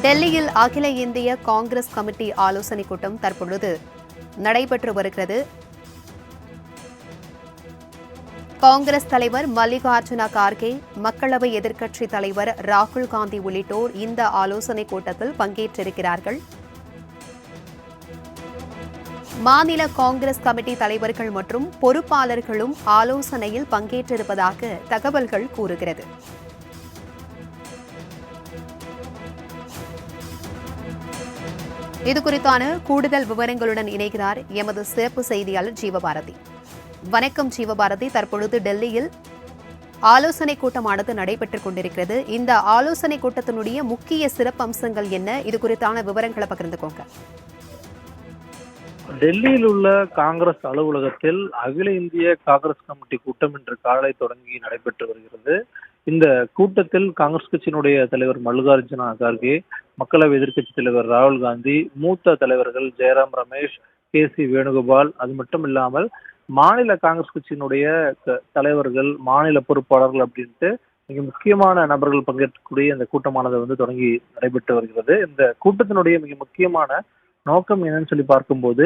டெல்லியில் அகில இந்திய காங்கிரஸ் கமிட்டி ஆலோசனைக் கூட்டம் தற்பொழுது நடைபெற்று வருகிறது. காங்கிரஸ் தலைவர் மல்லிகார்ஜுன கார்கே, மக்களவை எதிர்க்கட்சித் தலைவர் ராகுல் காந்தி உள்ளிட்டோர் இந்த ஆலோசனைக் கூட்டத்தில் பங்கேற்றிருக்கிறார்கள். மாநில காங்கிரஸ் கமிட்டி தலைவர்கள் மற்றும் பொறுப்பாளர்களும் ஆலோசனையில் பங்கேற்றிருப்பதாக தகவல்கள் கூறுகிறது. இதுகுறித்தான கூடுதல் விவரங்களுடன் இணைகிறார் எமது சிறப்பு செய்தியாளர் ஜீவபாரதி. வணக்கம் ஜீவபாரதி. தற்பொழுது டெல்லியில் ஆலோசனைக் கூட்டமானது நடைபெற்றுக் கொண்டிருக்கிறது. இந்த ஆலோசனைக் கூட்டத்தினுடைய முக்கிய சிறப்பம்சங்கள் என்ன? இது குறித்தான விவரங்களை பகிர்ந்துக்கோங்க. டெல்லியில் உள்ள காங்கிரஸ் அலுவலகத்தில் அகில இந்திய காங்கிரஸ் கமிட்டி கூட்டம் இன்று காலை தொடங்கி நடைபெற்று வருகிறது. இந்த கூட்டத்தில் காங்கிரஸ் கட்சியினுடைய தலைவர் மல்லிகார்ஜுன கார்கே, மக்களவை எதிர்க்கட்சி தலைவர் ராகுல் காந்தி, மூத்த தலைவர்கள் ஜெயராம் ரமேஷ், கே.சி. வேணுகோபால், அது மட்டும் இல்லாமல் மாநில காங்கிரஸ் கட்சியினுடைய தலைவர்கள், மாநில பொறுப்பாளர்கள் அப்படின்ட்டு மிக முக்கியமான நபர்கள் பங்கேற்கக்கூடிய இந்த கூட்டமானது தொடங்கி நடைபெற்று வருகிறது. இந்த கூட்டத்தினுடைய மிக முக்கியமான நோக்கம் என்னன்னு சொல்லி பார்க்கும்போது,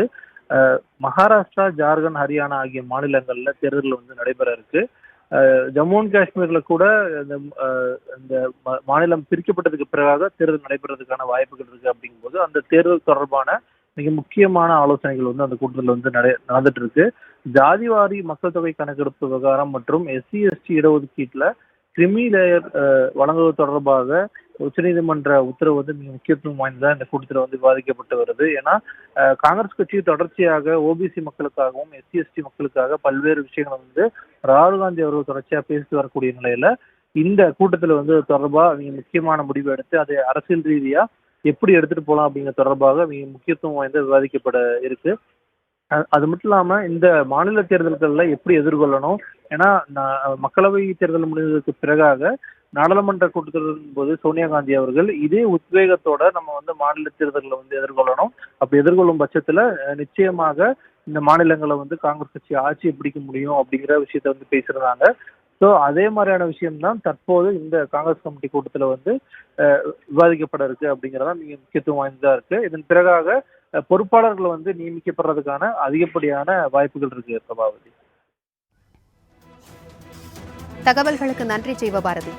மகாராஷ்டிரா, ஜார்க்கண்ட், ஹரியானா ஆகிய மாநிலங்கள்ல தேர்தல் நடைபெற இருக்கு. ஜம்மு அண்ட் காஷ்மீர்ல கூட இந்த மாநிலம் பிரிக்கப்பட்டதுக்கு பிறகாக தேர்தல் நடைபெறதுக்கான வாய்ப்புகள் இருக்கு. அப்படிங்கும்போது அந்த தேர்தல் தொடர்பான மிக முக்கியமான ஆலோசனைகள் அந்த கூட்டத்தில் நடந்துட்டு இருக்கு. ஜாதிவாரி மக்கள் தொகை கணக்கெடுப்பு விவகாரம் மற்றும் எஸ்சி எஸ்டி இடஒதுக்கீட்டுல கிரிமி லேயர் வழங்குவது தொடர்பாக உச்சநீதிமன்ற உத்தரவு மிக முக்கியத்துவம் வாய்ந்ததா இந்த கூட்டத்தில் விவாதிக்கப்பட்டு வருது. ஏன்னா காங்கிரஸ் கட்சி தொடர்ச்சியாக ஓபிசி மக்களுக்காகவும் எஸ்சி எஸ்டி மக்களுக்காக பல்வேறு விஷயங்கள் ராகுல் காந்தி அவர்கள் தொடர்ச்சியாக பேசிட்டு வரக்கூடிய நிலையில இந்த கூட்டத்தில் தொடர்பா மிக முக்கியமான முடிவு எடுத்து அதை அரசியல் ரீதியா எப்படி எடுத்துட்டு போகலாம் அப்படிங்கிற தொடர்பாக மிக முக்கியத்துவம் வாய்ந்த விவாதிக்கப்பட இருக்கு. அது மட்டும் இல்லாம இந்த மாநில தேர்தல்கள்ல எப்படி எதிர்கொள்ளணும், ஏன்னா மக்களவை தேர்தல் முடிந்ததுக்கு பிறகாக நாடாளுமன்ற கூட்டத்தொடரின் போது சோனியா காந்தி அவர்கள் இதே உத்வேகத்தோட நம்ம மாநில தேர்தலில் எதிர்கொள்ளணும். அப்படி எதிர்கொள்ளும் பட்சத்துல நிச்சயமாக இந்த மாநிலங்களை காங்கிரஸ் கட்சி ஆட்சியை பிடிக்க முடியும் அப்படிங்கிற விஷயத்த பேசியிருந்தாங்க. ஸோ அதே மாதிரியான விஷயம்தான் தற்போது இந்த காங்கிரஸ் கமிட்டி கூட்டத்துல விவாதிக்கப்பட இருக்கு அப்படிங்கிறதா மிக முக்கியத்துவம் வாய்ந்ததா இருக்கு. இதன் பிறகாக பொறுப்பாளர்கள் நியமிக்கப்படுறதுக்கான அதிகப்படியான வாய்ப்புகள் இருக்கு. பிரபாவதி, தகவல்களுக்கு நன்றி ஜீவபாரதி.